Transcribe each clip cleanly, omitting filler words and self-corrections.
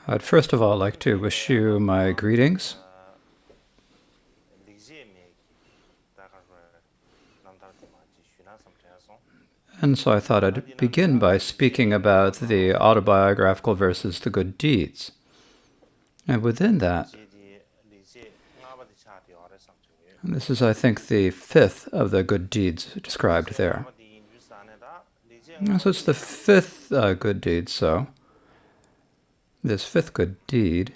I'd first of all like to wish you my greetings. And so I thought I'd begin by speaking about the autobiographical versus the good deeds. And within that, and this is, I think, the fifth of the good deeds described there. And so it's the fifth good deed, so this fifth good deed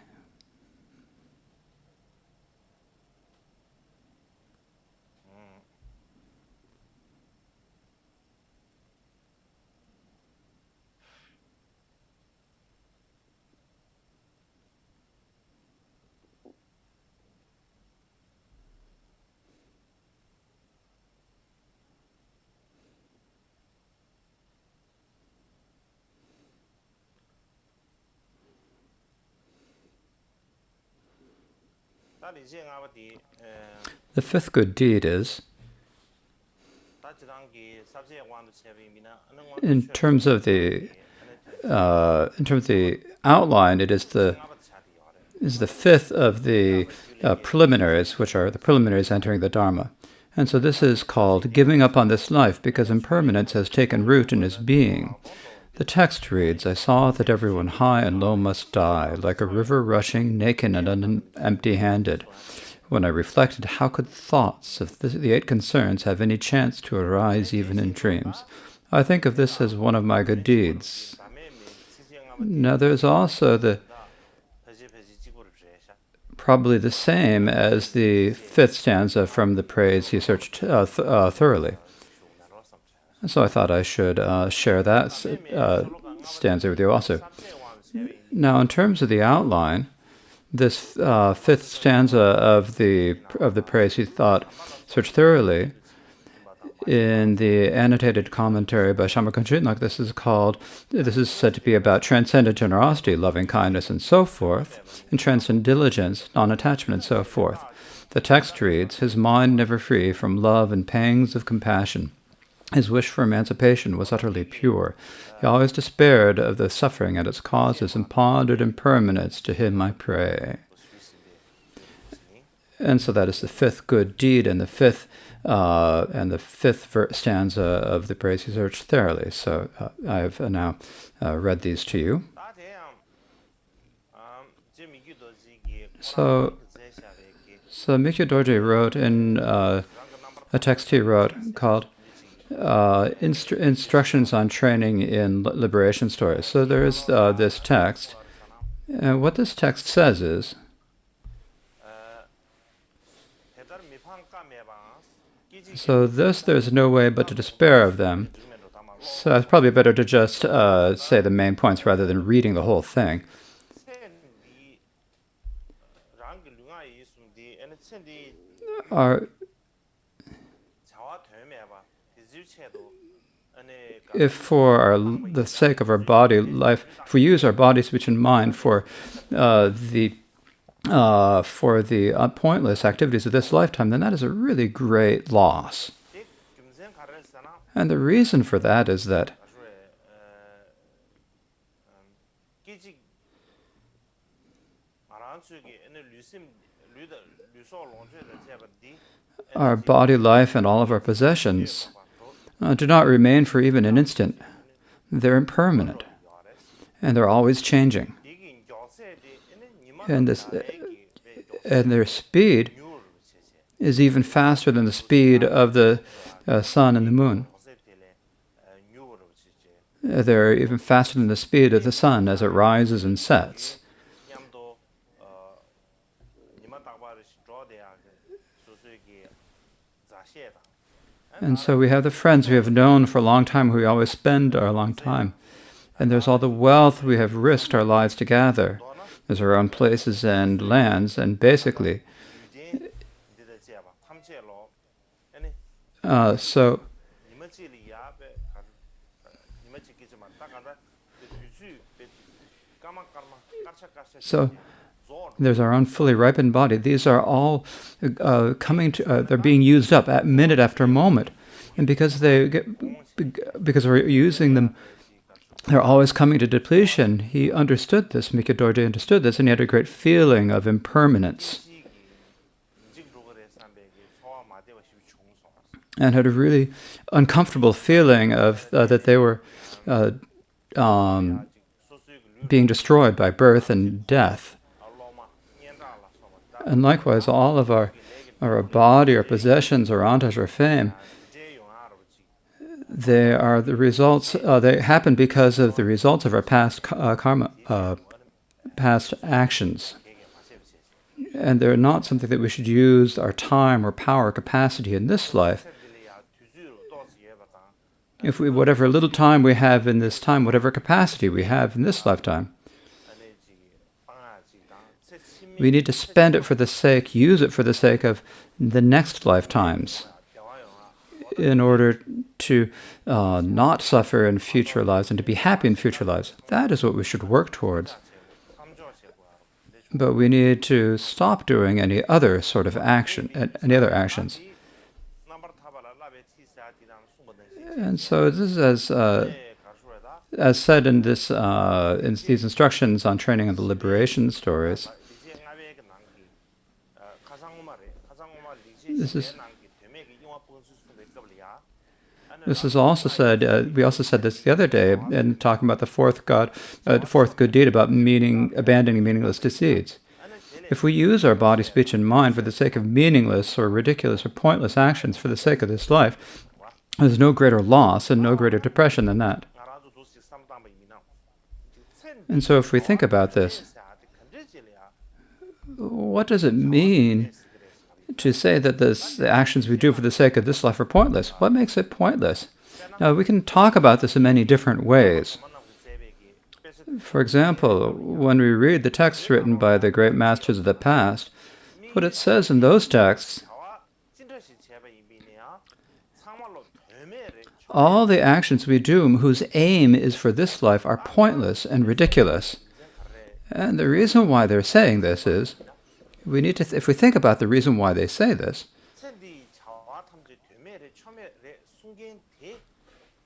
the fifth good deed is, in terms of the outline, it is the fifth of the preliminaries, which are the preliminaries entering the Dharma. And so this is called giving up on this life because impermanence has taken root in his being. The text reads, I saw that everyone high and low must die, like a river rushing, naked and empty-handed. When I reflected, how could thoughts of the eight concerns have any chance to arise even in dreams? I think of this as one of my good deeds. Now there's also probably the same as the fifth stanza from the praise he searched thoroughly. So I thought I should share that stanza with you also. Now, in terms of the outline, this fifth stanza of the praise he thought searched thoroughly, in the annotated commentary by Shamakant Chitnak, this is said to be about transcendent generosity, loving kindness, and so forth, and transcendent diligence, non-attachment, and so forth. The text reads, his mind never free from love and pangs of compassion. His wish for emancipation was utterly pure. He always despaired of the suffering and its causes and pondered impermanence. To him I pray. And so that is the fifth good deed and the fifth stanza of the praise he searched thoroughly. So I have now read these to you. So Mikyu Dorje wrote in a text he wrote called Instructions on Training in Liberation Stories. So there is this text, and what this text says is, so there's no way but to despair of them. So it's probably better to just say the main points rather than reading the whole thing. If for the sake of our body life, if we use our body, speech, and mind for the pointless activities of this lifetime, then that is a really great loss. And the reason for that is that our body life and all of our possessions do not remain for even an instant. They're impermanent, and they're always changing. And their speed is even faster than the speed of the sun and the moon. They're even faster than the speed of the sun as it rises and sets. And so we have the friends we have known for a long time, who we always spend our long time. And there's all the wealth we have risked our lives to gather. There's our own places and lands, and basically, so there's our own fully ripened body. These are all they're being used up at minute after moment. And because we're using them, they're always coming to depletion. He understood this, Mikyo Dorje understood this, and he had a great feeling of impermanence. And had a really uncomfortable feeling of that they were being destroyed by birth and death. And likewise, all of our body, our possessions, our entourage, our fame, they are the results. They happen because of the results of our past karma, past actions, and they're not something that we should use our time or power or capacity in this life. If whatever little time we have in this time, whatever capacity we have in this lifetime, we need to spend it for the sake, use it for the sake of the next lifetimes, in order to not suffer in future lives and to be happy in future lives. That is what we should work towards. But we need to stop doing any other sort of action, any other actions. And so this is as said in this in these instructions on training of the liberation stories. This is also said. We also said this the other day in talking about the fourth good deed about abandoning meaningless deeds. If we use our body, speech, and mind for the sake of meaningless or ridiculous or pointless actions for the sake of this life, there's no greater loss and no greater depression than that. And so if we think about this, what does it mean to say that the actions we do for the sake of this life are pointless? What makes it pointless? Now, we can talk about this in many different ways. For example, when we read the texts written by the great masters of the past, what it says in those texts, all the actions we do whose aim is for this life are pointless and ridiculous. And the reason why they're saying this is, we need to, if we think about the reason why they say this,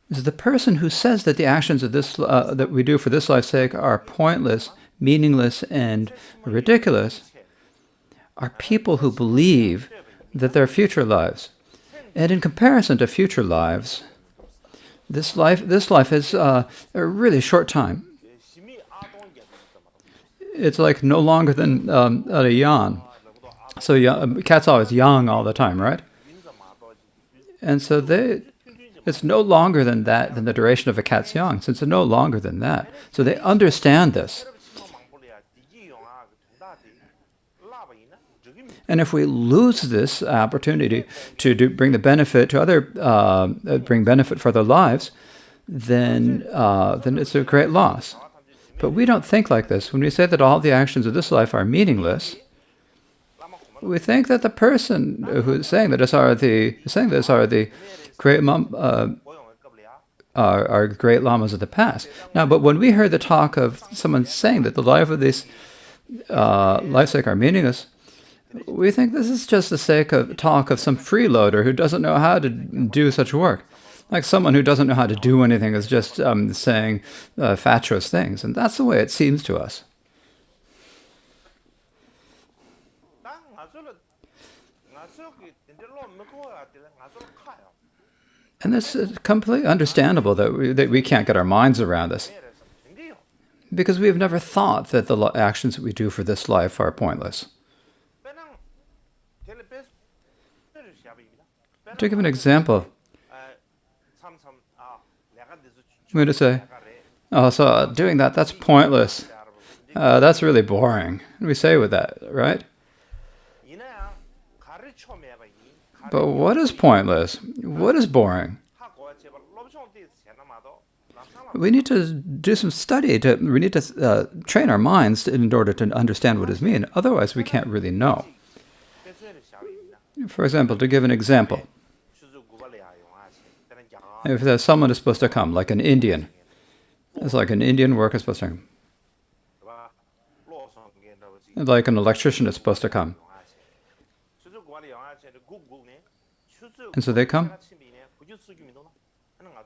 is the person who says that the actions of this that we do for this life's sake are pointless, meaningless, and ridiculous, are people who believe that there are future lives. And in comparison to future lives, this life is a really short time. It's like no longer than a yawn. So cats always young all the time, right? And so it's no longer than the duration of a cat's young, since it's no longer than that. So they understand this. And if we lose this opportunity to bring the benefit to bring benefit for their lives, then it's a great loss. But we don't think like this. When we say that all the actions of this life are meaningless, we think that the person who is saying this are the great are great lamas of the past. Now, but when we heard the talk of someone saying that the life of this life sake are meaningless, we think this is just the sake of talk of some freeloader who doesn't know how to do such work. Like someone who doesn't know how to do anything is just saying fatuous things. And that's the way it seems to us. And this is completely understandable that we can't get our minds around this. Because we have never thought that the actions that we do for this life are pointless. To give an example, I'm going to say, oh, so doing that's pointless. That's really boring. We say with that, right? But what is pointless? What is boring? We need to do some study. We need to train our minds in order to understand what it means. Otherwise, we can't really know. For example, to give an example, if there's someone is supposed to come, like an Indian, it's like an Indian worker is supposed to come, like an electrician is supposed to come. And so they come,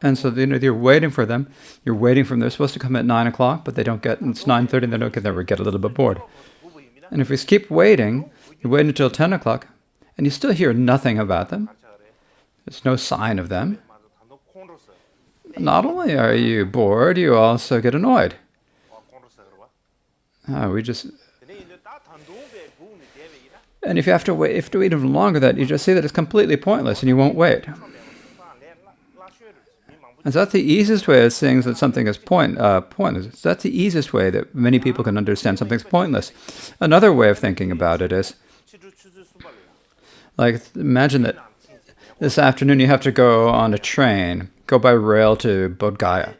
And so you're waiting for them. You're waiting for them. They're supposed to come at 9 o'clock, but they don't get. It's 9:30. And they don't get there. We get a little bit bored. And if we keep waiting, you wait until 10 o'clock, and you still hear nothing about them. There's no sign of them. Not only are you bored, you also get annoyed. And if you have to wait, even longer, that you just see that it's completely pointless, and you won't wait. And so that's the easiest way of saying that something is pointless. That's the easiest way that many people can understand something's pointless. Another way of thinking about it is, like, imagine that this afternoon you have to go on a train, go by rail to Bodh Gaya.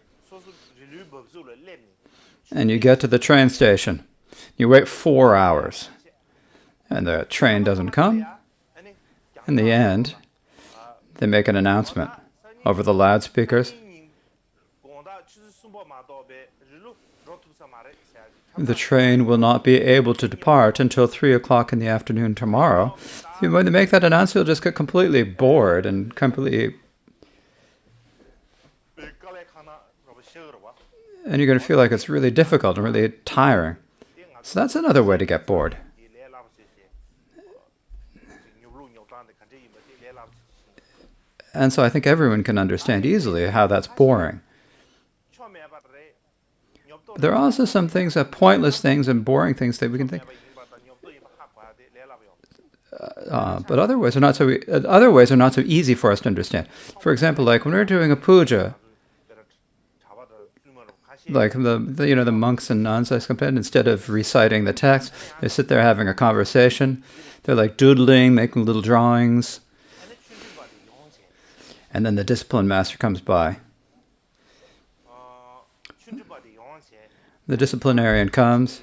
And you get to the train station. You wait 4 hours. And the train doesn't come. In the end, they make an announcement over the loudspeakers. The train will not be able to depart until 3 o'clock in the afternoon tomorrow. When they make that announcement, you'll just get completely bored and completely... And you're going to feel like it's really difficult and really tiring. So that's another way to get bored. And so I think everyone can understand easily how that's boring. There are also some things, pointless things and boring things that we can think. But other ways are not so easy for us to understand. For example, like when we're doing a puja, like the monks and nuns, as compared, instead of reciting the text, they sit there having a conversation. They're like doodling, making little drawings. And then the discipline master comes by. The disciplinarian comes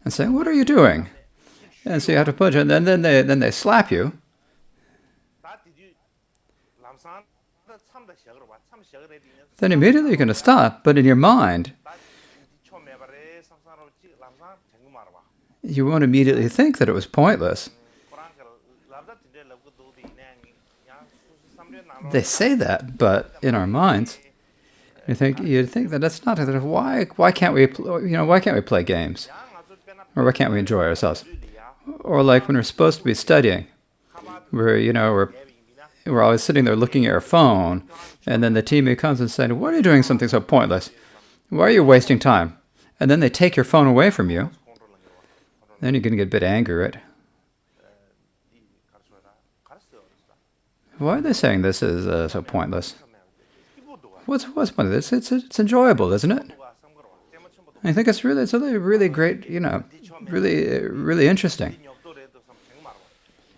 and says, "What are you doing?" And so you have to puja, and then they slap you. Then immediately you're going to stop, but in your mind, you won't immediately think that it was pointless. They say that, but in our minds, you think that that's not. Why can't we play games, or why can't we enjoy ourselves? Or like when we're supposed to be studying, we're always sitting there looking at our phone, and then the teammate comes and says, "Why are you doing something so pointless? Why are you wasting time?" And then they take your phone away from you. Then you're going to get a bit angry, right? Why are they saying this is so pointless? What's pointless? It's enjoyable, isn't it? I think it's really great, really interesting.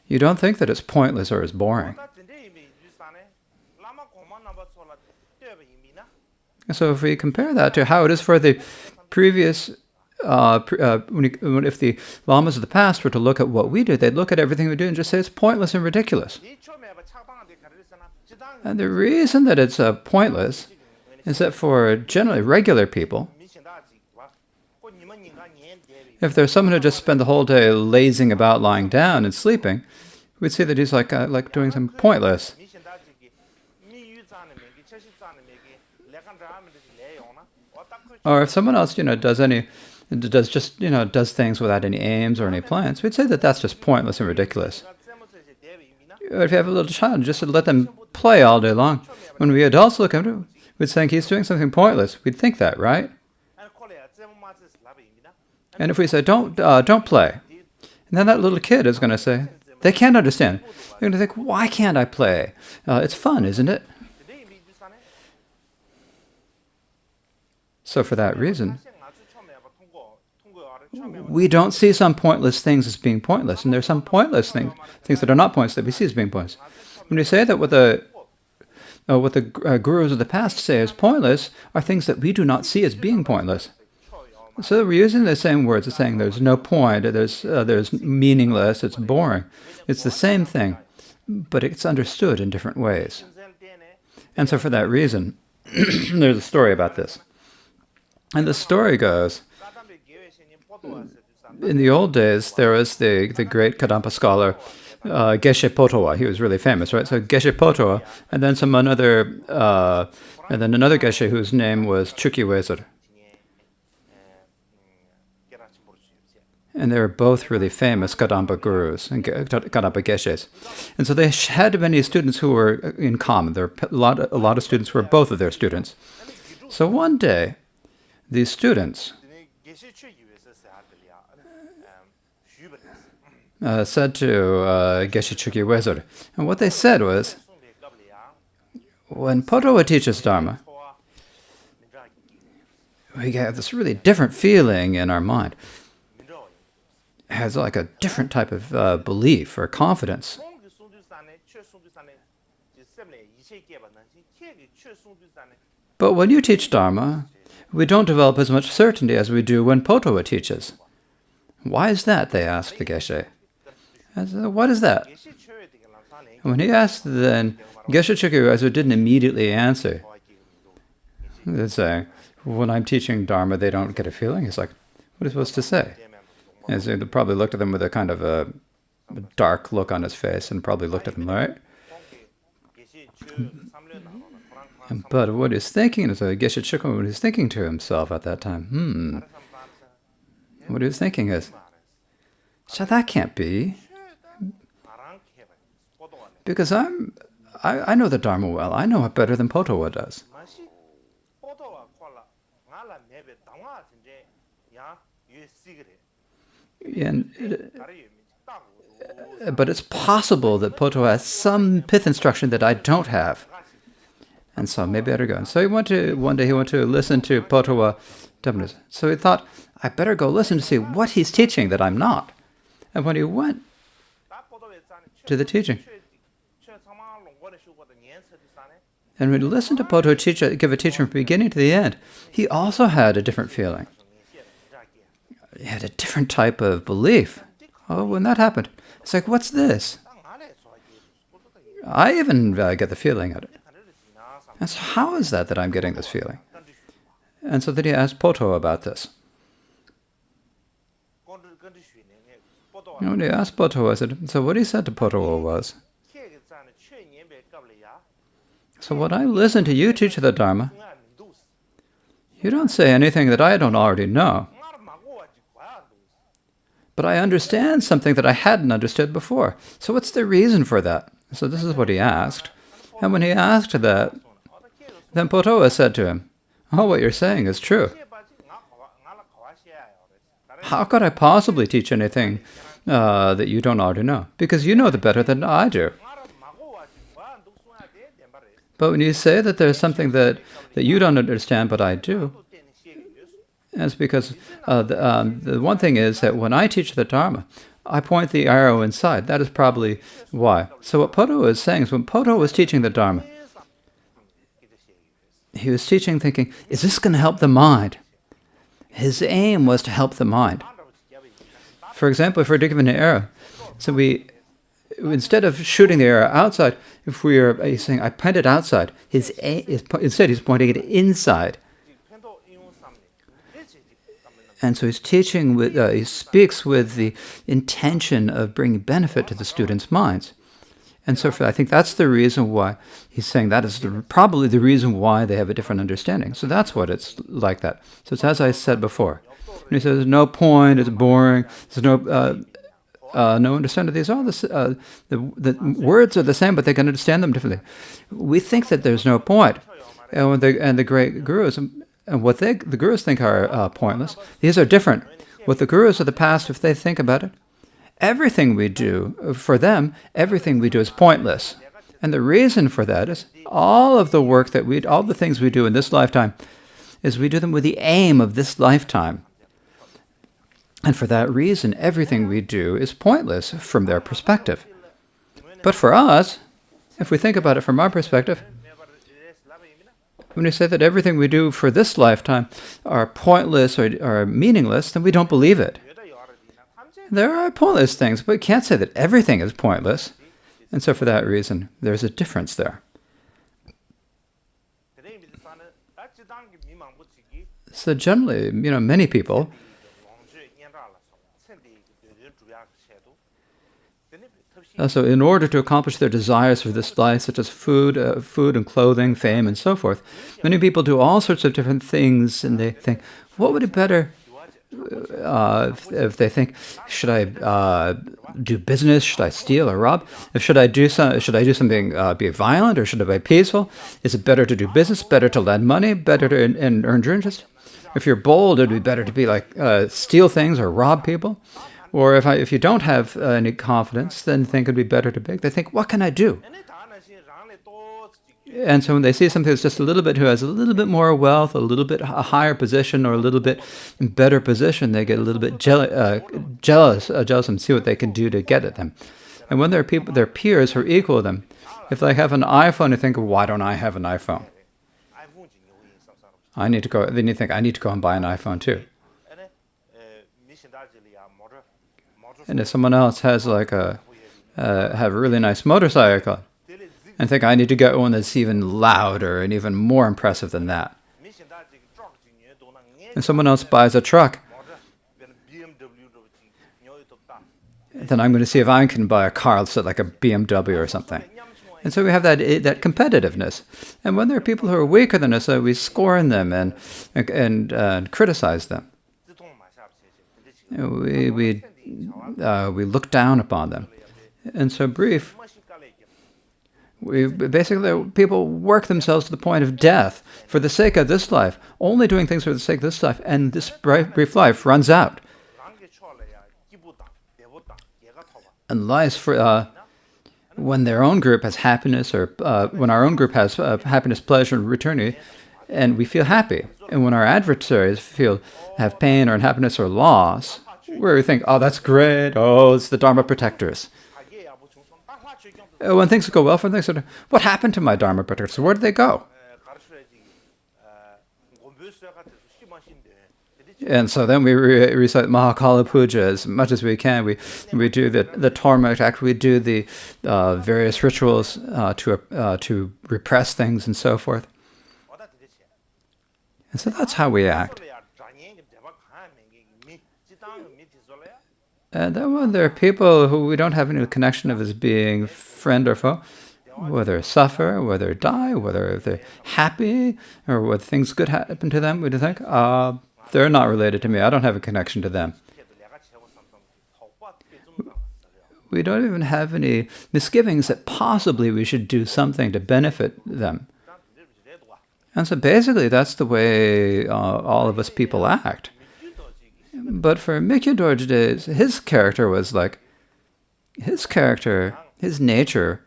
You don't think that it's pointless or it's boring. So if we compare that to how it is for the previous, if the lamas of the past were to look at what we do, they'd look at everything we do and just say it's pointless and ridiculous. And the reason that it's pointless is that for generally regular people, if there's someone who just spent the whole day lazing about, lying down and sleeping, we'd say that he's like doing something pointless. Or if someone else, does things without any aims or any plans, we'd say that that's just pointless and ridiculous. Or if you have a little child, just let them play all day long. When we adults look at him, we'd think he's doing something pointless. We'd think that, right? And if we say, don't play, and then that little kid is going to say, they can't understand. They're going to think, why can't I play? It's fun, isn't it? So for that reason, we don't see some pointless things as being pointless, and there's some pointless things that are not pointless that we see as being pointless. When we say that what the gurus of the past say is pointless are things that we do not see as being pointless. So we're using the same words as saying there's no point, there's meaningless, it's boring. It's the same thing, but it's understood in different ways. And so for that reason, there's a story about this. And the story goes, in the old days, there was the great Kadampa scholar Geshe Potowa. He was really famous, right? So Geshe Potowa, and then and then another Geshe whose name was Chukyi Wezer. And they were both really famous Kadampa gurus and Kadampa Geshes. And so they had many students who were in common. There were a lot of students who were both of their students. So one day, these students said to Geshe Chukyi Wezer, and what they said was, when Potowa teaches Dharma, we have this really different feeling in our mind. It has like a different type of belief or confidence. But when you teach Dharma, we don't develop as much certainty as we do when Potowa teaches. Why is that? They asked the Geshe. I said, what is that? And when he asked, then Geshe Chukyi Wezer didn't immediately answer. They'd say, when I'm teaching Dharma, they don't get a feeling. He's like, what are you supposed to say? And so he probably looked at them with a kind of a dark look on his face and probably looked at them, right? But what he's thinking is, Geshe Chukyi, what he's thinking to himself at that time, what he was thinking is, so that can't be. Because I know the Dharma well. I know it better than Potowa does. But it's possible that Potowa has some pith instruction that I don't have. And so maybe I better go. And so one day he went to listen to Potowa. So he thought, I better go listen to see what he's teaching that I'm not. And when he went to the teaching, and when he listened to Potowa give a teaching from the beginning to the end, he also had a different feeling. He had a different type of belief. Oh, when that happened, it's like, what's this? I even get the feeling of it. And so how is that I'm getting this feeling? And so then he asked Potowa about this. And when he asked Potowa, I said, so what he said to Potowa was, so when I listen to you teach the Dharma, you don't say anything that I don't already know. But I understand something that I hadn't understood before. So what's the reason for that? So this is what he asked. And when he asked that, then Potowa said to him, oh, what you're saying is true. How could I possibly teach anything that you don't already know? Because you know it better than I do. But when you say that there's something that you don't understand, but I do, that's because the one thing is that when I teach the Dharma, I point the arrow inside. That is probably why. So what Potowa is saying is when Potowa was teaching the Dharma, he was teaching thinking, is this going to help the mind? His aim was to help the mind. For example, if we're given an arrow, so instead of shooting the arrow outside, if he's saying, I point it outside, instead he's pointing it inside. And so he's teaching, he speaks with the intention of bringing benefit to the students' minds. And so I think that's the reason why he's saying that is probably the reason why they have a different understanding. So that's what it's like that. So it's as I said before. And he says, there's no point, it's boring, there's no understanding. These all the words are the same, but they can understand them differently. We think that there's no point. And the great gurus, and what the gurus think are pointless, these are different. What the gurus of the past, if they think about it, everything we do, for them, everything we do is pointless. And the reason for that is all the things we do in this lifetime, is we do them with the aim of this lifetime. And for that reason, everything we do is pointless from their perspective. But for us, if we think about it from our perspective, when we say that everything we do for this lifetime are pointless or are meaningless, then we don't believe it. There are pointless things, but we can't say that everything is pointless. And so for that reason, there's a difference there. So generally, many people, So in order to accomplish their desires for this life, such as food and clothing, fame, and so forth, many people do all sorts of different things, and they think, what would it better if they think, should I do business? Should I steal or rob? Should I do something, be violent, or should I be peaceful? Is it better to do business? Better to lend money? Better to earn your interest? If you're bold, it'd be better to be like steal things or rob people. Or if you don't have any confidence, then think it'd be better to beg. They think, what can I do? And so when they see something that's just a little bit, who has a little bit more wealth, a little bit a higher position, or a little bit better position, they get a little bit jealous and see what they can do to get at them. And when there are people, their peers who are equal to them, if they have an iPhone, they think, why don't I have an iPhone? Then you think, I need to go and buy an iPhone too. And if someone else has like have a really nice motorcycle, and think, I need to get one that's even louder and even more impressive than that. And someone else buys a truck, then I'm going to see if I can buy a car that's like a BMW or something. And so we have that competitiveness. And when there are people who are weaker than us, we scorn them and criticize them. We look down upon them. And so brief, basically people work themselves to the point of death for the sake of this life, only doing things for the sake of this life, and this brief life runs out. And lies for when their own group has happiness, or when our own group has happiness, pleasure, and eternity, and we feel happy. And when our adversaries have pain or unhappiness or loss, where we think, oh, that's great, oh, it's the Dharma protectors. When things go well for them, they say, what happened to my Dharma protectors? Where did they go? And so then we recite Mahakala Puja as much as we can. We do the torment act. We do the various rituals to repress things and so forth. And so that's how we act. And then when there are people who we don't have any connection of as being friend or foe, whether suffer, whether die, whether they're happy, or whether things good happen to them, we think, they're not related to me. I don't have a connection to them. We don't even have any misgivings that possibly we should do something to benefit them. And so basically that's the way all of us people act. But for Mikyo Dorje, his character was like, his nature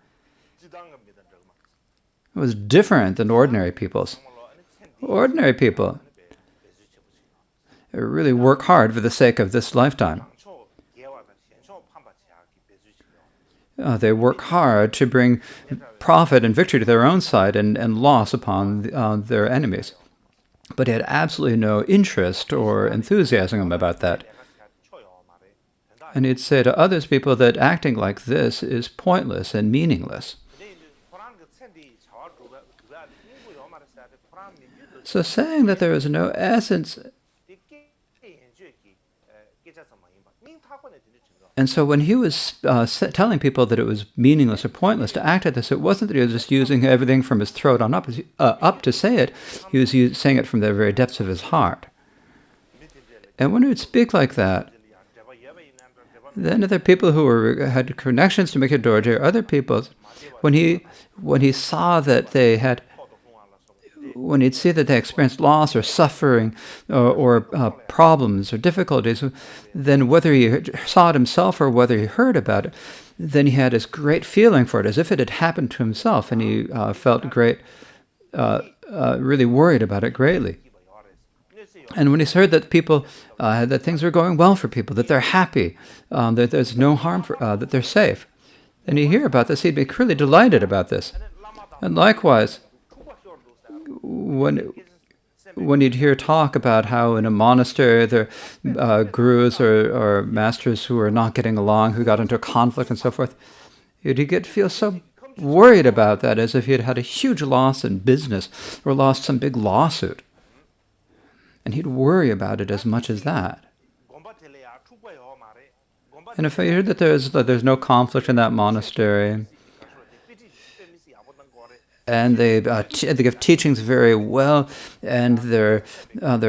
was different than ordinary people's. Ordinary people really work hard for the sake of this lifetime. They work hard to bring profit and victory to their own side and loss upon their enemies. But he had absolutely no interest or enthusiasm about that. And he'd say to others people that acting like this is pointless and meaningless. So saying that there is no essence. And so when he was telling people that it was meaningless or pointless to act like this, it wasn't that he was just using everything from his throat on up to say it. He was saying it from the very depths of his heart. And when he would speak like that, then other people who had connections to Mikyo Dorje, or other people, when he saw that they had, when he'd see that they experienced loss or suffering or problems or difficulties, then whether he saw it himself or whether he heard about it, then he had this great feeling for it, as if it had happened to himself, and he felt really worried about it greatly. And when he's heard that people, that things are going well for people, that they're happy, that there's no harm, that they're safe, and you hear about this, he'd be really delighted about this. And likewise, when you'd hear talk about how in a monastery there are gurus or masters who are not getting along, who got into a conflict and so forth, you'd feel so worried about that, as if he had had a huge loss in business or lost some big lawsuit. And he'd worry about it as much as that. And if I heard that there's no conflict in that monastery, and they give teachings very well, and their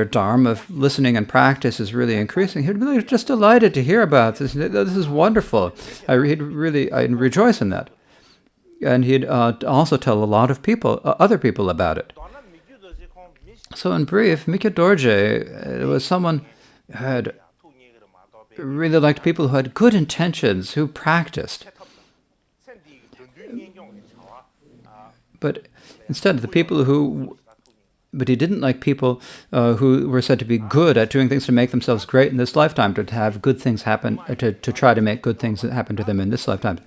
dharma of listening and practice is really increasing, he'd be like, just delighted to hear about this. This is wonderful. I'd rejoice in that. And he'd also tell a lot of people, other people about it. So in brief, Mikyo Dorje was someone who had really liked people who had good intentions, who practiced. But instead, but he didn't like people who were said to be good at doing things to make themselves great in this lifetime, to have good things happen, to try to make good things happen to them in this lifetime.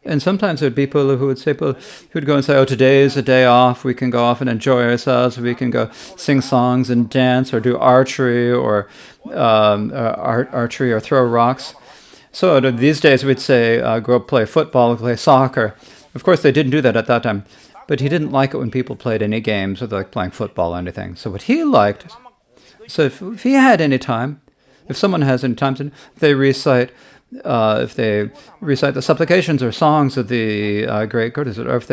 And sometimes there would be people who would go and say, "Oh, today is a day off. We can go off and enjoy ourselves. We can go sing songs and dance, or do archery, or archery, or throw rocks." So these days we'd say, "Go play football, play soccer." Of course, they didn't do that at that time, but he didn't like it when people played any games, or like playing football or anything. So what he liked, if he had any time, if someone has any time, if they recite the supplications or songs of the great Buddhas, or if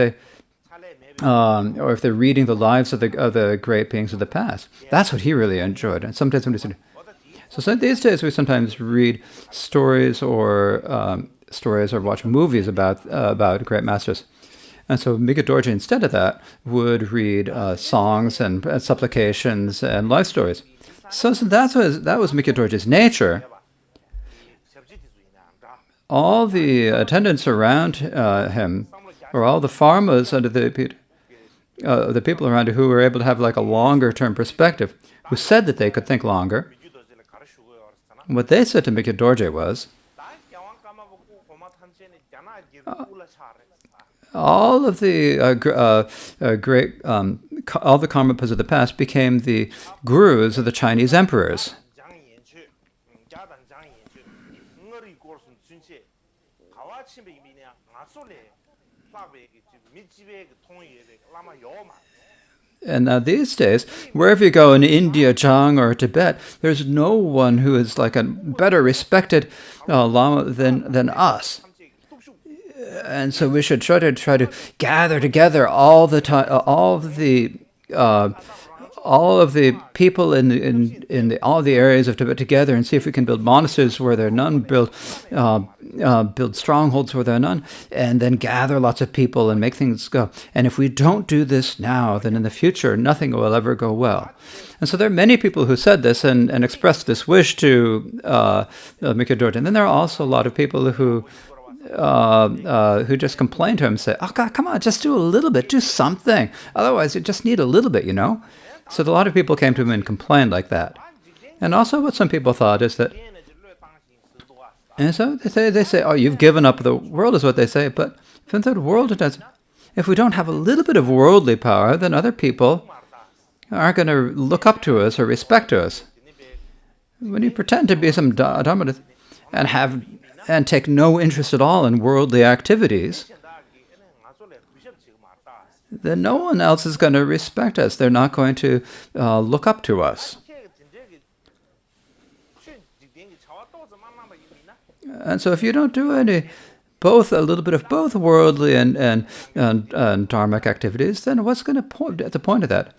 they're reading the lives of the great beings of the past, that's what he really enjoyed. And sometimes so these days we sometimes read stories or watch movies about great masters. And so Mikyo Dorje, instead of that, would read songs and supplications and life stories. So that was Mikyo Dorje's nature. All the attendants around him, or all the farmers under the people around him who were able to have like a longer-term perspective, who said that they could think longer, what they said to Mikyo Dorje was, all of the all the Karmapas of the past became the gurus of the Chinese emperors. And now these days, wherever you go in India, Zhang, or Tibet, there's no one who is like a better respected Lama than us. And so we should try to gather together all of the people in all the areas of Tibet together, and see if we can build monasteries where there are none, build strongholds where there are none, and then gather lots of people and make things go. And if we don't do this now, then in the future nothing will ever go well. And so there are many people who said this and expressed this wish to Mikyo Dorje. And then there are also a lot of people who just complain to him and say, "Oh God, come on, just do a little bit, do something. Otherwise, you just need a little bit, you know." So a lot of people came to him and complained like that. And also what some people thought is that, and so they say, "Oh, you've given up the world," is what they say. But if we don't have a little bit of worldly power, then other people aren't going to look up to us or respect us. When you pretend to be some dharma and take no interest at all in worldly activities, then no one else is going to respect us. They're not going to look up to us. And so if you don't do a little bit of both worldly and dharmic activities, then what's going to point at the point of that?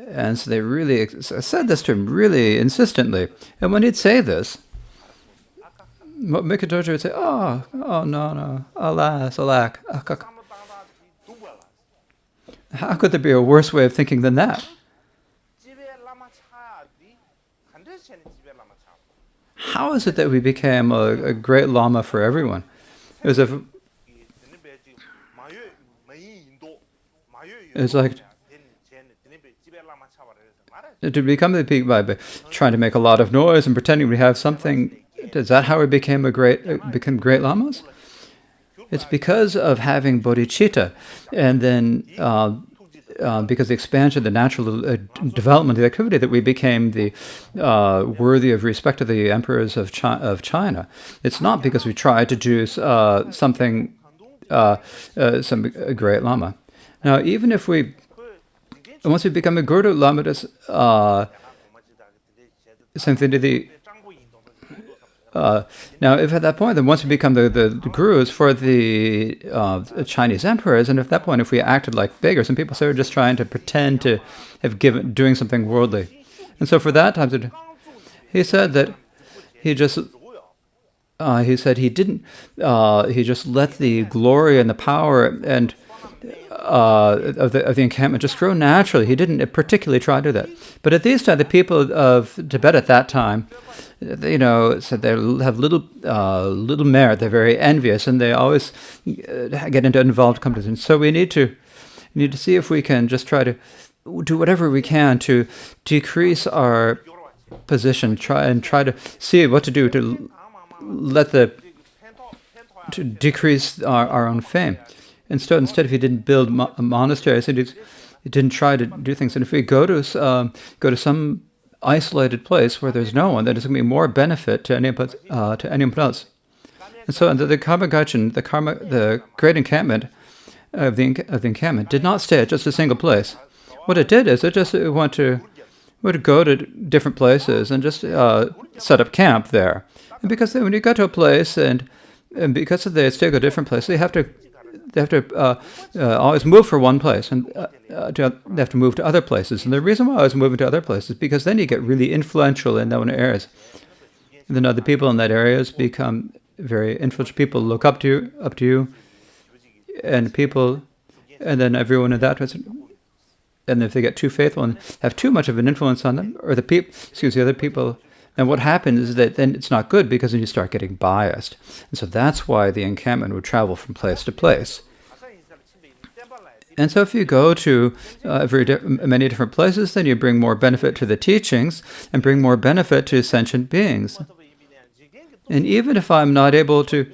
And so they really said this to him really insistently. And when he'd say this, Mikyo Dorje would say, oh no, alas, alack. How could there be a worse way of thinking than that? How is it that we became a great Lama for everyone? It was like to become the peak by trying to make a lot of noise and pretending we have something. Is that how we became great lamas? It's because of having bodhicitta, and then because of the expansion, the natural development of the activity, that we became the worthy of respect of the emperors of China. It's not because we tried to do some great lama. Now, even if once we become a Guru Lama, same thing to the now, if at that point, then once we become the gurus for the Chinese emperors, and at that point, if we acted like beggars, and people say we're just trying to pretend to have doing something worldly, and so for that time, he said that he just he didn't he just let the glory and the power and of the encampment just grow naturally. He didn't particularly try to do that. But at these times, the people of Tibet at that time, said they have little merit. They're very envious, and they always get into involved competition. So we need to see if we can just try to do whatever we can to decrease our position. Try to see what to do to decrease our own fame. Instead, if he didn't build monasteries, he didn't try to do things. And if we go to some isolated place where there's no one, then it's going to be more benefit to anyone else. And so the Karma Gachin, the great encampment of the encampment, did not stay at just a single place. What it did is it went to go to different places and just set up camp there. And because when you go to a place and because they still go to different places, they have to always move for one place, and they have to move to other places. And the reason why I was moving to other places is because then you get really influential in those areas. And then other people in that areas become very influential. People look up to you, and then everyone in that person. And if they get too faithful and have too much of an influence on them, or the other people, and what happens is that then it's not good because then you start getting biased. And so that's why the encampment would travel from place to place. And so if you go to many different places, then you bring more benefit to the teachings and bring more benefit to sentient beings. And even if I'm not able to,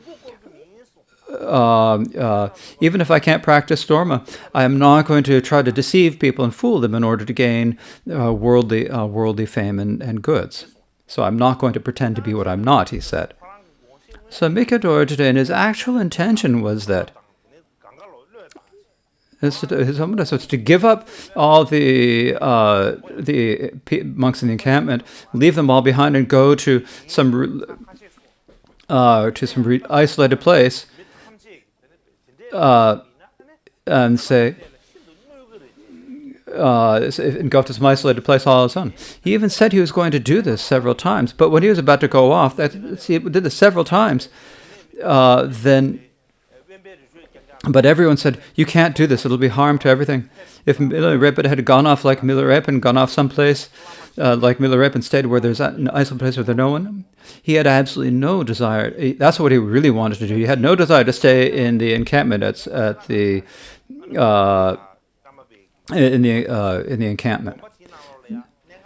even if I can't practice Dharma, I am not going to try to deceive people and fool them in order to gain worldly fame and goods. So I'm not going to pretend to be what I'm not, he said. So Mikha Dorje, his actual intention was that it's to give up all the monks in the encampment, leave them all behind, and go to some isolated place and say. And go to some isolated place all on his own. He even said he was going to do this several times, but when he was about to go off, he did this several times. But everyone said, "You can't do this; it'll be harm to everything." If Milarepa had gone off like Milarepa and gone off someplace like Milarepa and stayed where there's an isolated place where there's no one, he had absolutely no desire. That's what he really wanted to do. He had no desire to stay in the encampment at the. In the encampment.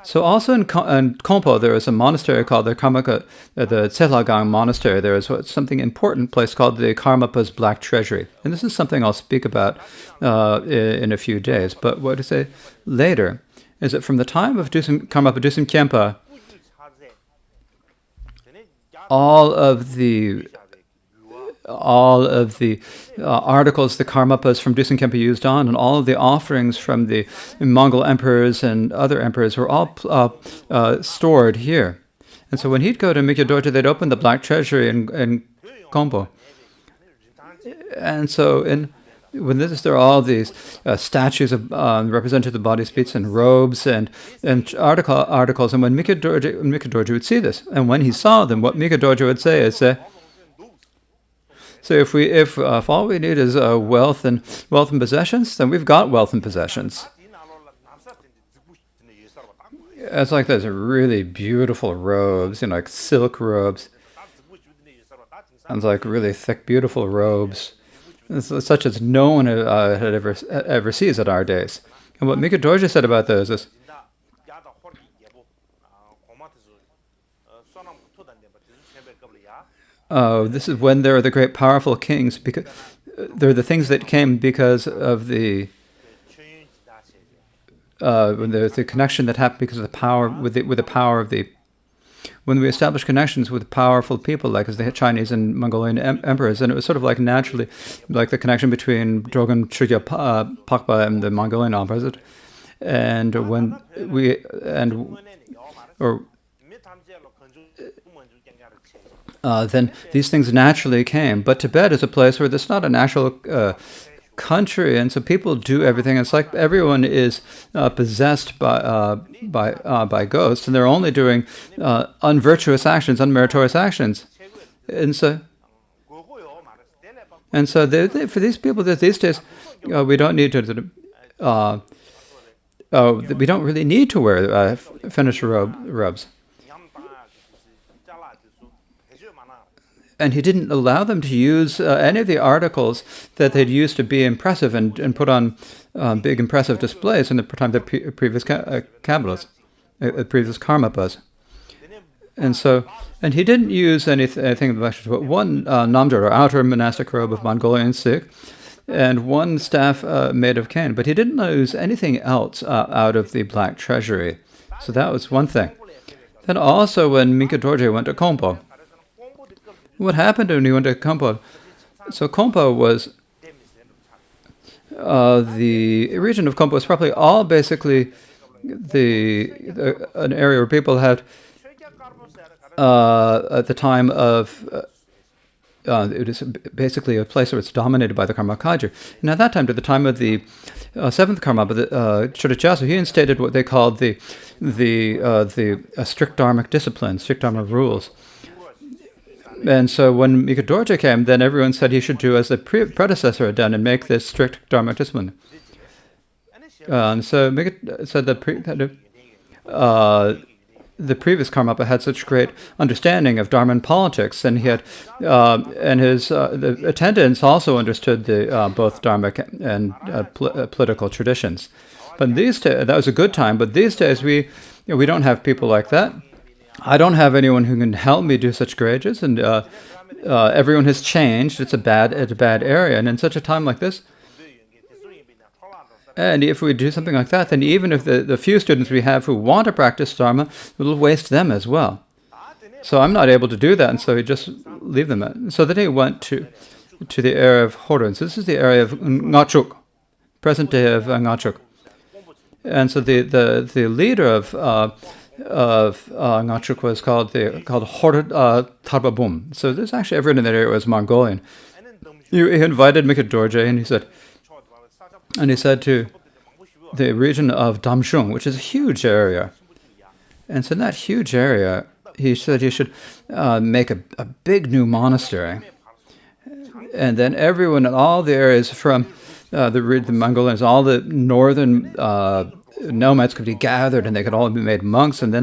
So also in Kongpo, there is a monastery called the Tselhagang Monastery. There is something important place called the Karmapa's Black Treasury. And this is something I'll speak about in a few days. But what I say later is that from the time of Karmapa Dusum Khenpa, all of the articles the Karmapas from Dusum Khenpa used on, and all of the offerings from the Mongol emperors and other emperors were all stored here. And so when he'd go to Mikha Dorje, they'd open the Black Treasury in Kongpo. And so there are all these statues of represented the body, speech, and robes and articles. And when Mikha Dorje would see this, and when he saw them, what Mikha Dorje would say is, so if all we need is wealth and possessions, then we've got wealth and possessions. It's like those really beautiful robes, like silk robes. And it's like really thick, beautiful robes, such as no one had ever sees at our days. And what Mikha Dorje said about those is, this is when there are the great powerful kings, because they're the things that came because of the when there's the connection that happened because of the power with the power of the. When we establish connections with powerful people, like as the Chinese and Mongolian emperors, and it was sort of like naturally, like the connection between Drogom Trigya Pakpa and the Mongolian emperors, and when we then these things naturally came. But Tibet is a place where there's not an actual country, and so people do everything. It's like everyone is possessed by ghosts, and they're only doing unvirtuous actions, unmeritorious actions, and so for these people these days, we don't need to. We don't really need to wear finished robes. And he didn't allow them to use any of the articles that they'd used to be impressive and put on big impressive displays in the time of the previous previous Karmapas. And he didn't use anything but one namjar, or outer monastic robe of Mongolian silk, and one staff made of cane. But he didn't use anything else out of the Black Treasury. So that was one thing. Then also when Minka Dorje went to Kongpo, what happened when he went to Kongpo? So Kongpo was the region of Kongpo was probably all basically an area where people had at the time of it was basically a place where it's dominated by the Karma Kagyu. And at that time, to the time of the seventh Karmapa, Choda Gyatso, he instated what they called the strict dharmic discipline, strict dharmic rules. And so when Minka Dorje came, then everyone said he should do as the predecessor had done and make this strict dharmic discipline. And so Minka said that the previous Karmapa had such great understanding of Dharma and politics, and he had, and his the attendants also understood the both Dharmic and political traditions. But these days, that was a good time. But these days, we don't have people like that. I don't have anyone who can help me do such graduates, and everyone has changed. It's a bad area, and in such a time like this. And if we do something like that, then even if the few students we have who want to practice Dharma, we'll waste them as well. So I'm not able to do that, and so we just leave them. So then he went to the area of Horun. So this is the area of Ngachuk, present day of Ngachuk. And so the leader of Ngachuk was called Horud Tarbabum. So there's actually everyone in that area was Mongolian. He invited Minka Dorje, and he said to the region of Damshung, which is a huge area. And so in that huge area, he said he should make a big new monastery. And then everyone in all the areas from the Mongolians, all the northern nomads could be gathered and they could all be made monks. And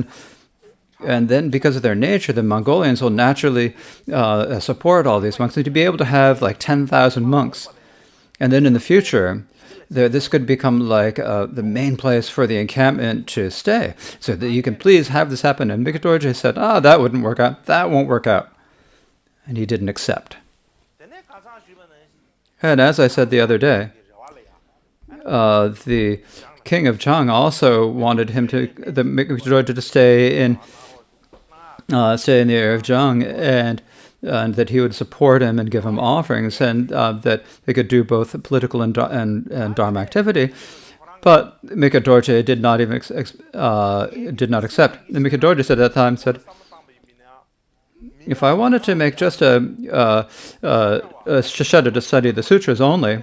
then because of their nature, the Mongolians will naturally support all these monks. And to be able to have like 10,000 monks. And then in the future, this could become like the main place for the encampment to stay, so that you can please have this happen. And Minka Dorje said, that wouldn't work out. That won't work out. And he didn't accept. And as I said the other day, the king of Zhang also wanted Minka Dorje to stay in the area of Zhang, and that he would support him and give him offerings, and that they could do both political and Dharma activity. But Minka Dorje did not even accept. And Minka Dorje said at that time, if I wanted to make just a shashada to study the sutras only,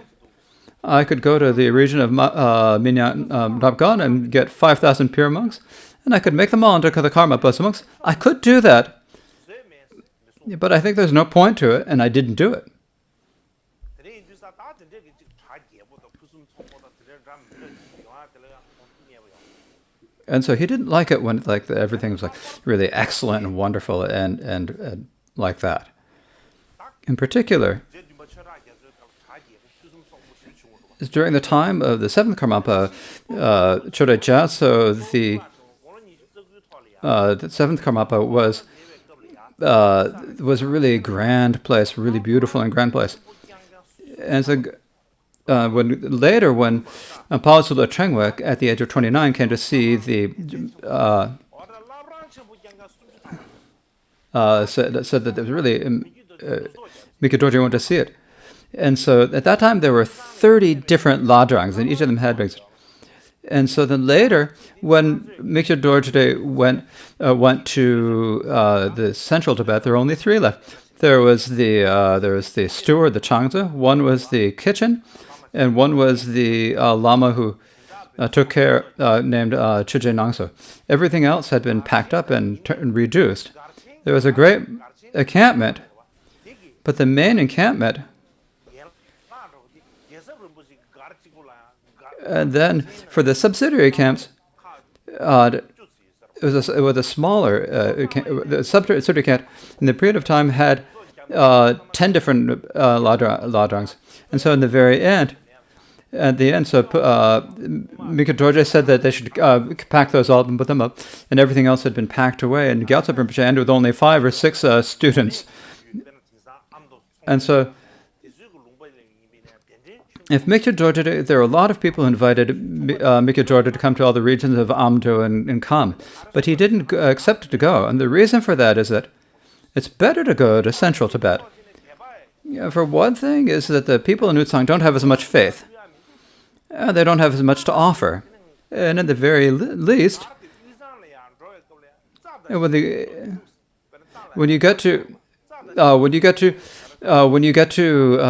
I could go to the region of Minyan Rabgan and get 5,000 pure monks, and I could make them all into the Karmapas monks. I could do that. But I think there's no point to it, and I didn't do it. And so he didn't like it when everything was really excellent and wonderful and like that. In particular, during the time of the seventh Karmapa, Choda Gyatso, the seventh Karmapa was a really grand place, really beautiful and grand place. And so when Pausula Trengwa, at the age of 29, came to see said that there was really, Minka Dorje wanted to see it. And so at that time there were 30 different ladrangs, and each of them had And so then later, when Mikyo Dorje went to the central Tibet, there were only three left. There was the steward, the Changzi. One was the kitchen, and one was the lama who took care, named Chuje Nangso. Everything else had been packed up and reduced. There was a great encampment, but the main encampment, and then for the subsidiary camps, it was a smaller the subsidiary camp in the period of time had 10 different ladrangs, and so in the very end, at the end, so Mikyo Dorje said that they should pack those all up and put them up, and everything else had been packed away. And Gyaltsen Rinpoche ended with only 5 or 6 students. And so, if Mikyo Dorje, there are a lot of people who invited Mikyo Dorje to come to all the regions of Amdo and Kham, but he didn't accept to go. And the reason for that is that it's better to go to central Tibet. For one thing, is that the people in Utsang don't have as much faith. They don't have as much to offer, and at the very least, when you get to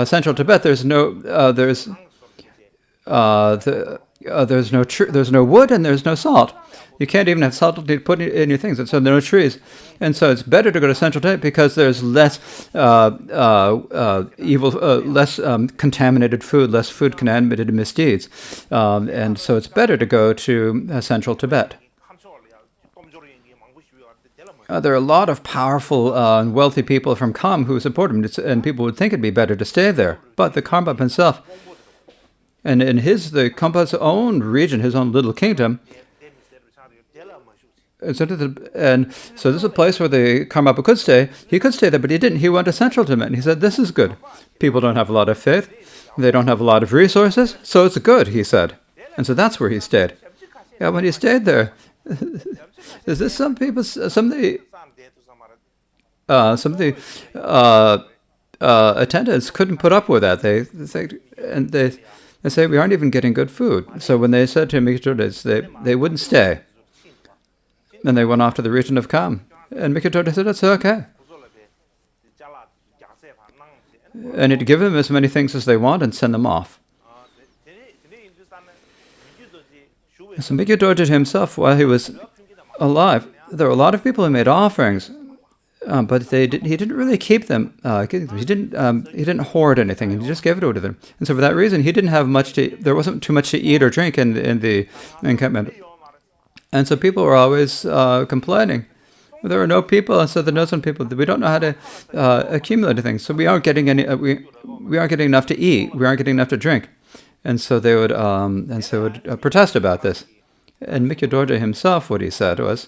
central Tibet, there's no wood and there's no salt. You can't even have salt to put in your things, and so there are no trees. And so it's better to go to central Tibet because there's less less contaminated food, less food contaminated misdeeds. And so it's better to go to central Tibet. There are a lot of powerful and wealthy people from Kham who support him, and people would think it'd be better to stay there. But the Karmapa himself, and in the Karmapa's own region, his own little kingdom, and so this is a place where the Karmapa could stay. He could stay there, but he didn't. He went to central Tibet, and he said, this is good. People don't have a lot of faith. They don't have a lot of resources, so it's good, he said. And so that's where he stayed. Yeah, when he stayed there, is this some of the attendants couldn't put up with that. They say we aren't even getting good food. So when they said to Mikyo Dorje, they wouldn't stay. And they went off to the region of Kham. And Mikyo Dorje said, that's okay. And he'd give them as many things as they want and send them off. So Mikyo Dorje himself, while he was alive, there were a lot of people who made offerings, but he didn't really keep them. He didn't hoard anything, and he just gave it to them. And so for that reason, he didn't have much to. There wasn't too much to eat or drink in the encampment. And so people were always complaining. There were no people, and so there are no people. We don't know how to accumulate things. So we aren't getting we aren't getting enough to eat. We aren't getting enough to drink. And so they would protest about this. And Mikyo Dorje himself, what he said was,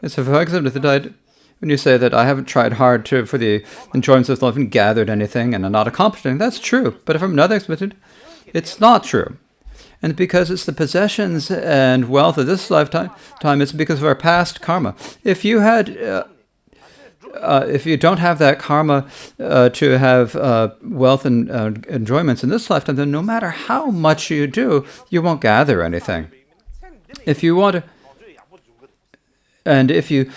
so for example, when you say that I haven't tried hard for the enjoyments of life and gathered anything and I'm not accomplished anything, that's true. But from another perspective, it's not true. And because it's the possessions and wealth of this lifetime, it's because of our past karma. If you don't have that karma to have wealth and enjoyments in this lifetime, then no matter how much you do, you won't gather anything. If you want to, and if you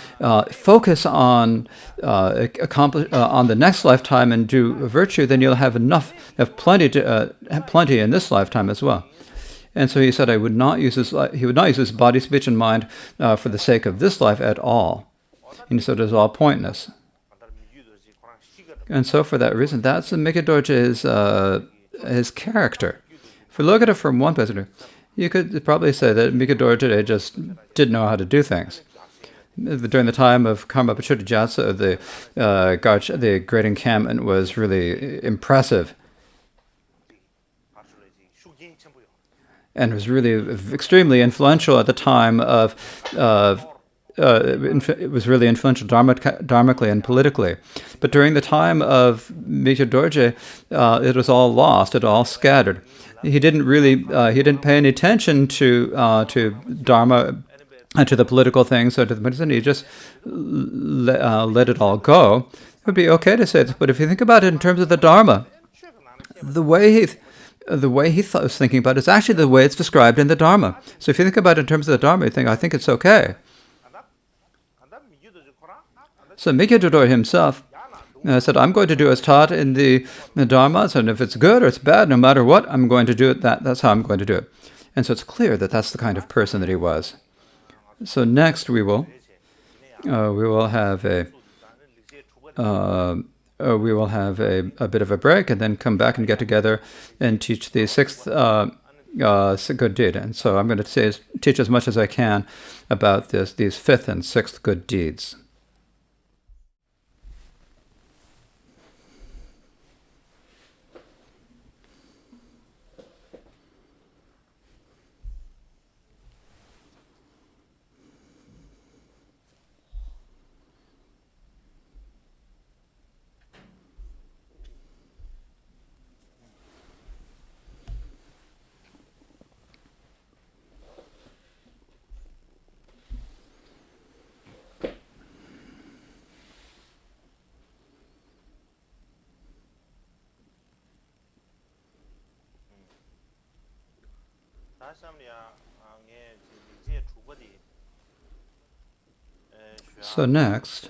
focus on on the next lifetime and do virtue, then you'll have plenty in this lifetime as well. And so he said, he would not use his body, speech, and mind for the sake of this life at all. And so it is all pointless. And so for that reason, that's Mikyo Dorje's his character. If we look at it from one perspective, you could probably say that Mikyo Dorje just didn't know how to do things. During the time of Karmapa Chökyi Gyatso, the great encampment was really impressive. And was really extremely influential at the time it was really influential dharmically and politically. But during the time of Mikyo Dorje, it was all lost, it all scattered. He didn't pay any attention to Dharma to the political things or to the medicine, you just let it all go. It would be okay to say this, but if you think about it in terms of the Dharma, the way he was thinking about it is actually the way it's described in the Dharma. So if you think about it in terms of the Dharma, you think, I think it's okay. So Mikyo Jodor himself said, I'm going to do as taught in the Dharmas, and if it's good or it's bad, no matter what, I'm going to do it. That's how I'm going to do it. And so it's clear that that's the kind of person that he was. So next we will have a bit of a break, and then come back and get together and teach the sixth good deed. And so I'm going to teach as much as I can about these fifth and sixth good deeds. So next,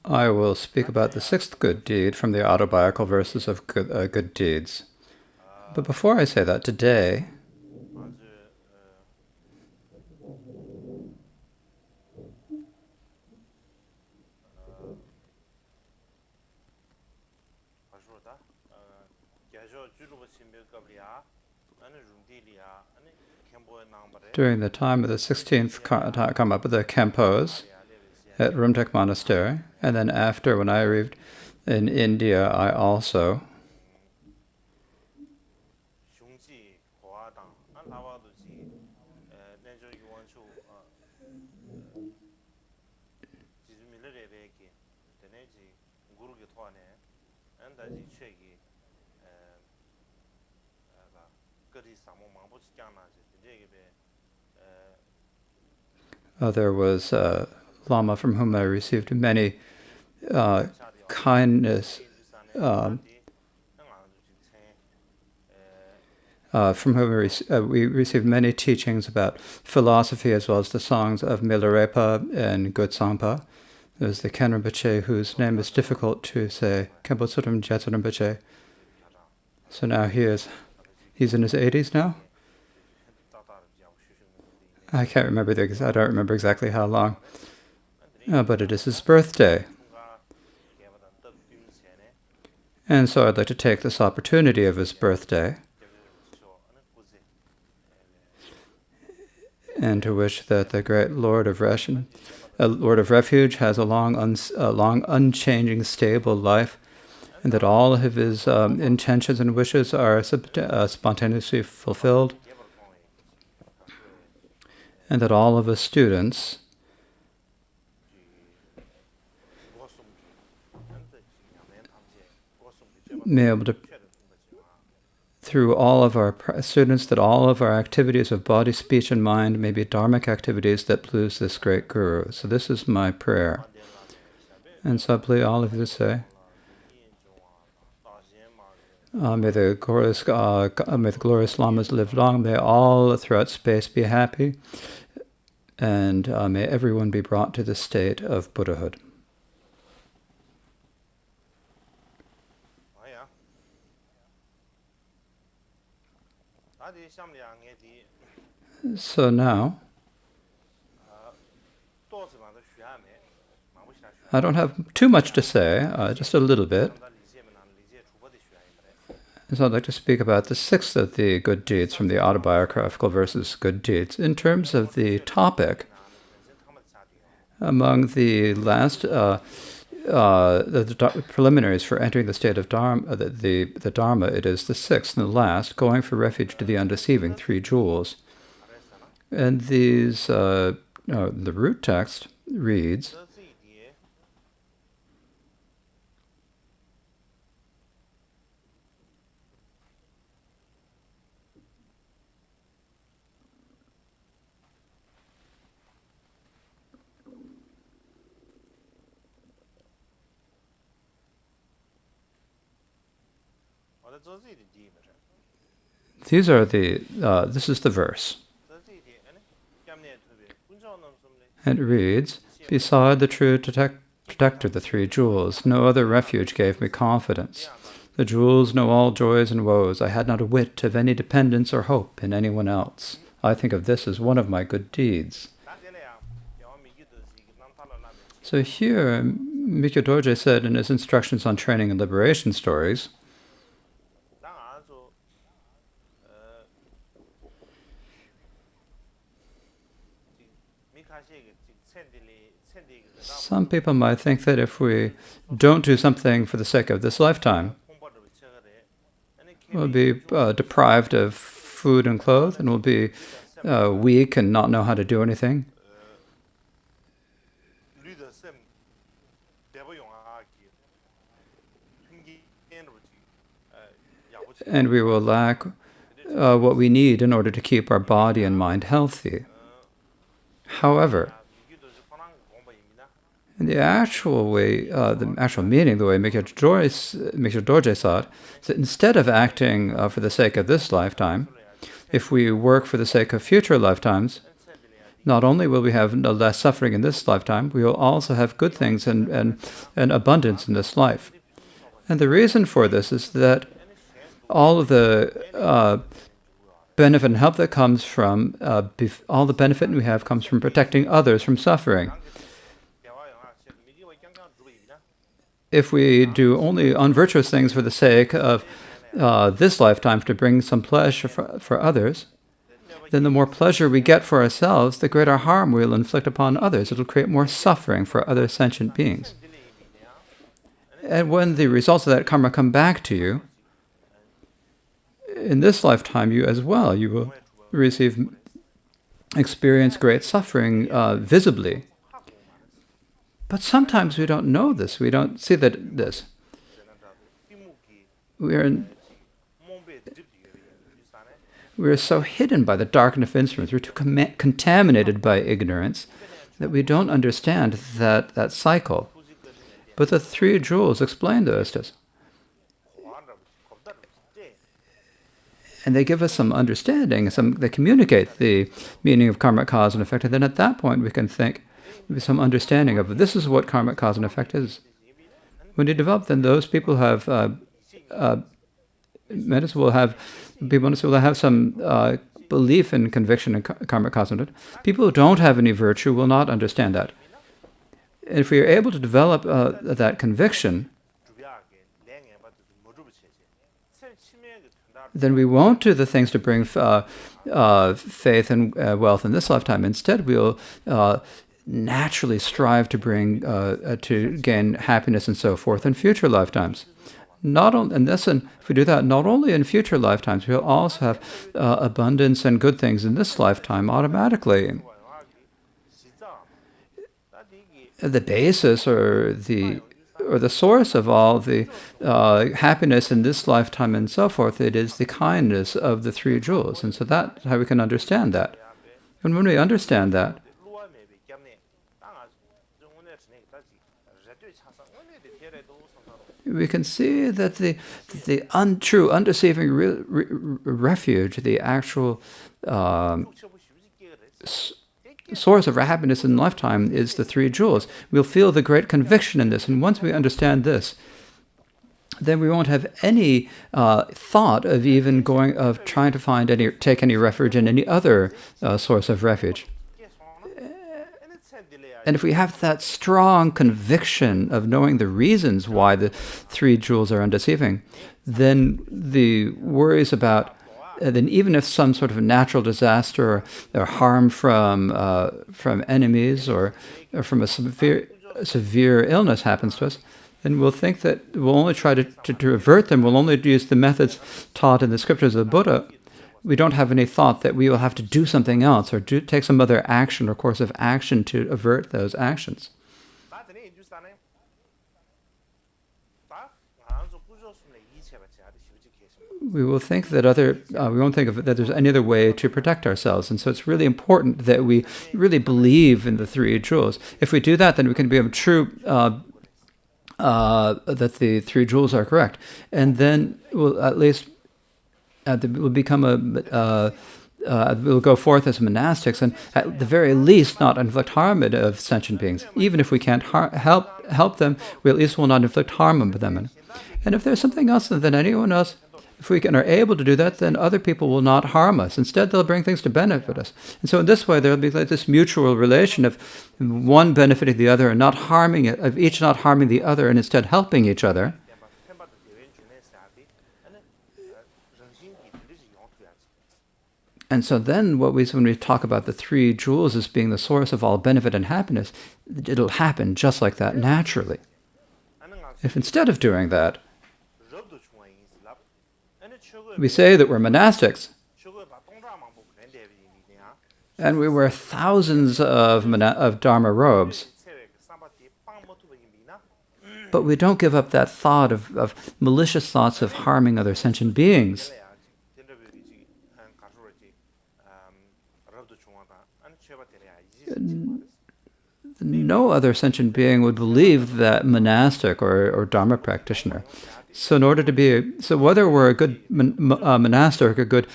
I will speak about the sixth good deed from the autobiographical verses of good deeds. But before I say that, today, during the time of the 16th Karmapa, the Kempos at Rumtek Monastery, and then after, when I arrived in India, I also there was a Lama from whom I received many kindness, from whom we received many teachings about philosophy, as well as the songs of Milarepa and Good Sangpa. There's the Ken Rinpoche, whose name is difficult to say, Khenpo Sutram Jetsu Rinpoche. So now he's in his 80s now. I can't remember I don't remember exactly how long, but it is his birthday. And so I'd like to take this opportunity of his birthday and to wish that the great Lord of Refuge has a long, unchanging, stable life, and that all of his intentions and wishes are spontaneously fulfilled, and that all of us students may be able to, through all of our students, that all of our activities of body, speech, and mind may be dharmic activities that please this great Guru. So this is my prayer. And so please all of you say, may the glorious Lamas live long, may all throughout space be happy, and may everyone be brought to the state of Buddhahood. So now, I don't have too much to say, just a little bit. So I'd like to speak about the sixth of the good deeds from the autobiographical verses good deeds. In terms of the topic, among the last the preliminaries for entering the state of Dharma, the Dharma, it is the sixth and the last, going for refuge to the undeceiving, 3 jewels. And these, the root text reads, These are this is the verse. And it reads, beside the true protector, the three jewels, no other refuge gave me confidence. The jewels know all joys and woes. I had not a whit of any dependence or hope in anyone else. I think of this as one of my good deeds. So here, Mikyo Dorje said in his instructions on training and liberation stories, some people might think that if we don't do something for the sake of this lifetime, we'll be deprived of food and clothes, and we'll be weak and not know how to do anything. And we will lack what we need in order to keep our body and mind healthy. However, in the actual way, the actual meaning, the way Mikyo Dorje saw it, is that instead of acting for the sake of this lifetime, if we work for the sake of future lifetimes, not only will we have less suffering in this lifetime, we will also have good things and abundance in this life. And the reason for this is that all of the benefit and help that comes from, all the benefit we have comes from protecting others from suffering. If we do only unvirtuous things for the sake of this lifetime to bring some pleasure for others, then the more pleasure we get for ourselves, the greater harm we will inflict upon others. It will create more suffering for other sentient beings. And when the results of that karma come back to you, in this lifetime, you as well, you will experience great suffering visibly. But sometimes we don't know this. We don't see this. We are so hidden by the darkness of instruments. We're too contaminated by ignorance that we don't understand that cycle. But the three jewels explain those to us. And they give us some understanding. They communicate the meaning of karmic cause and effect. And then at that point, we can think, some understanding of this is what karmic cause and effect is. When you develop, then those people have medicine will have some belief and conviction in karmic cause and effect. People who don't have any virtue will not understand that. And if we are able to develop that conviction, then we won't do the things to bring faith and wealth in this lifetime. Instead, we'll naturally strive to bring to gain happiness and so forth in future lifetimes. If we do that, not only in future lifetimes, we'll also have abundance and good things in this lifetime automatically. The basis or the source of all the happiness in this lifetime and so forth, it is the kindness of the three jewels. And so that's how we can understand that. And when we understand that, we can see that the untrue, undeceiving refuge, the actual source of our happiness in lifetime is the three jewels. We'll feel the great conviction in this, and once we understand this, then we won't have any thought of trying to take any refuge in any other source of refuge. And if we have that strong conviction of knowing the reasons why the three jewels are undeceiving, then the worries about, then even if some sort of natural disaster or harm from enemies or from a severe illness happens to us, then we'll think that we'll only try to avert them. We'll only use the methods taught in the scriptures of the Buddha. We don't have any thought that we will have to do something else or take some other action or course of action to avert those actions. We will think that we won't think that there's any other way to protect ourselves. And so it's really important that we really believe in the three jewels. If we do that, then we can become true that the three jewels are correct, and then we'll at least we'll become we'll go forth as monastics, and at the very least not inflict harm of sentient beings. Even if we can't help them, we at least will not inflict harm on them. And if there's something else than anyone else, if we are able to do that, then other people will not harm us. Instead, they'll bring things to benefit us. And so in this way, there will be like this mutual relation of one benefiting the other and not harming it, of each not harming the other, and instead helping each other. And so then when we talk about the three jewels as being the source of all benefit and happiness, it'll happen just like that naturally. If instead of doing that, we say that we're monastics, and we wear thousands of Dharma robes, but we don't give up that thought of malicious thoughts of harming other sentient beings. No other sentient being would believe that monastic or Dharma practitioner. So whether we're a good monastic or a good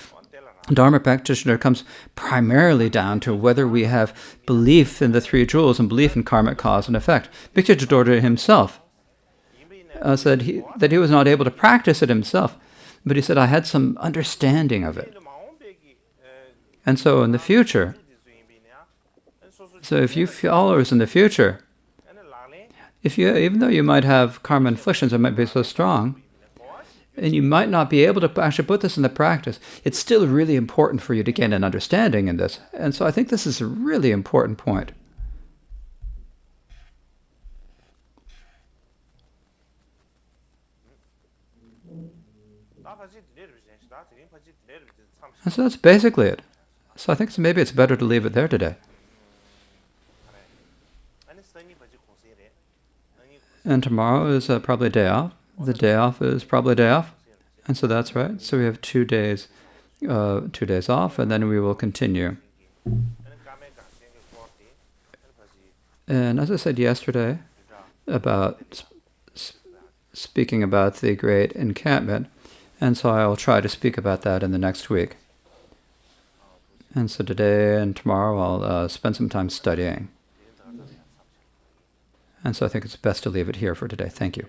Dharma practitioner comes primarily down to whether we have belief in the three jewels and belief in karmic cause and effect. Bhikkhu Jidodha himself said that he was not able to practice it himself, but he said, I had some understanding of it. And so in the future, if you followers in the future, even though you might have karma inflictions that might be so strong, and you might not be able to actually put this into practice, it's still really important for you to gain an understanding in this. And so I think this is a really important point. And so that's basically it. So I think maybe it's better to leave it there today. And tomorrow is probably a day off. The day off is probably a day off. And so that's right. So we have 2 days off, and then we will continue. And as I said yesterday about speaking about the great encampment, and so I will try to speak about that in the next week. And so today and tomorrow I'll spend some time studying. And so I think it's best to leave it here for today. Thank you.